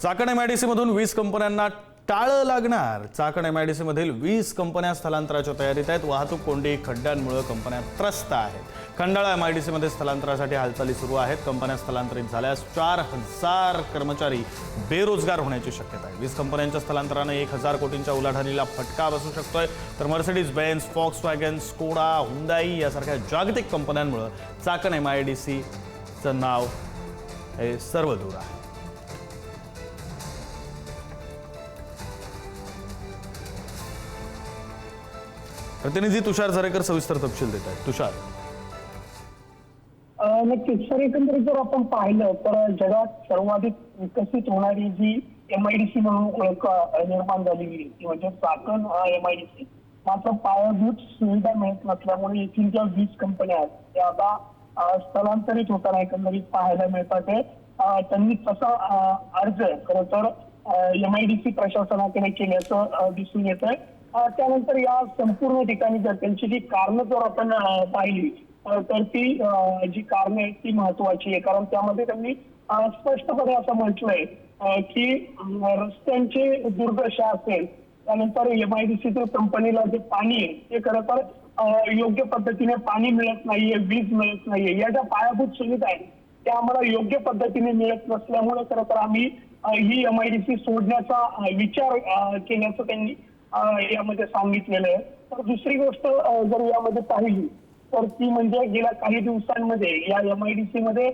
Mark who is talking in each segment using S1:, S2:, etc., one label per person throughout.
S1: Chakan MIDC मधून 20 कंपन्यांना टाळं लागणार। चाकण एमआयडीसी मधील 20 कंपन्या स्थलांतराच्या तयारीत आहेत। वाहतूक कोंडी खड्ड्यांमुळे कंपन्या त्रस्त आहेत। खंडाळा एमआयडीसी मध्ये स्थलांतरासाठी हालचाली सुरू आहेत। कंपन्या स्थलांतरित झाल्यास 4000 कर्मचारी बेरोजगार होण्याची शक्यता आहे। 20 कंपन्यांच्या स्थलांतराने 1000 कोटींच्या उलाढालीला फटका बसू शकतोय। तर Mercedes Benz, Volkswagen, Skoda, Hyundai यासारख्या जागतिक कंपन्यांमुळे चाकण एमआयडीसीचं नाव हे सर्वदूर आहे। प्रतिनिधी तुषार झरेकर सविस्तर तपशील देत आहेत। तुषार,
S2: नक्कीच सर, एकंदरीत जर आपण पाहिलं तर जगात सर्वाधिक विकसित होणारी जी एमआयडीसी म्हणून ओळख निर्माण झालेली ती म्हणजे चाकण एमआयडीसी। मात्र पायाभूत सुविधा मिळत नसल्यामुळे येथील ज्या 20 कंपन्या आहेत त्या आता स्थलांतरित होताना एकंदरीत पाहायला मिळतात। त्यांनी तसा अर्ज खरं तर एमआयडीसी प्रशासनाकडे केल्याचं दिसून येत आहे। त्यानंतर या संपूर्ण ठिकाणी जर त्यांची जी कारणं जर आपण पाहिली तर ती जी कारणं आहेत ती महत्वाची आहे, कारण त्यामध्ये त्यांनी स्पष्टपणे असं म्हटलंय की रस्त्यांची दुर्दशा असेल, त्यानंतर एमआयडीसीच्या कंपनीला जे पाणी आहे ते खरं तर योग्य पद्धतीने पाणी मिळत नाहीये, वीज मिळत नाहीये, या ज्या पायाभूत सुविधा आहेत त्या आम्हाला योग्य पद्धतीने मिळत नसल्यामुळे खरं तर आम्ही ही एमआयडीसी सोडण्याचा विचार केल्याचं त्यांनी यामध्ये सांगितलेलं आहे। तर दुसरी गोष्ट जर यामध्ये पाहिली तर ती म्हणजे गेल्या काही दिवसांमध्ये या एमआयडीसी मध्ये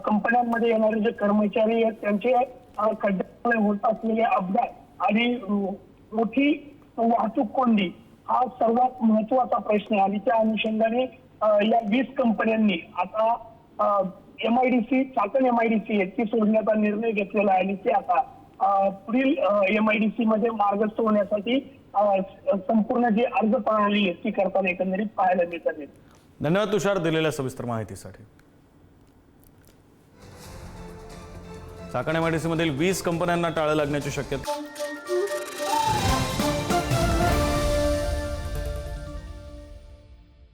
S2: कंपन्यांमध्ये येणारे जे कर्मचारी आहेत त्यांचे खड्ड्यामुळे होत असलेले अपघात आणि मोठी वाहतूक कोंडी हा सर्वात महत्वाचा प्रश्न आहे। आणि त्या अनुषंगाने या 20 कंपन्यांनी आता एमआयडीसी चाकण एमआयडीसी ती सोडण्याचा निर्णय घेतलेला आहे आणि ते आता पुढील एमआयडीसी मध्ये मार्गस्थ होण्यासाठी संपूर्ण जी अर्ज प्रणाली आहे ती करताना एकंदरीत पाहायला मिळतात।
S1: धन्यवाद तुषार दिलेल्या सविस्तर माहितीसाठी। चाकण एमआयडीसी मधील 20 कंपन्यांना टाळं लागण्याची शक्यता।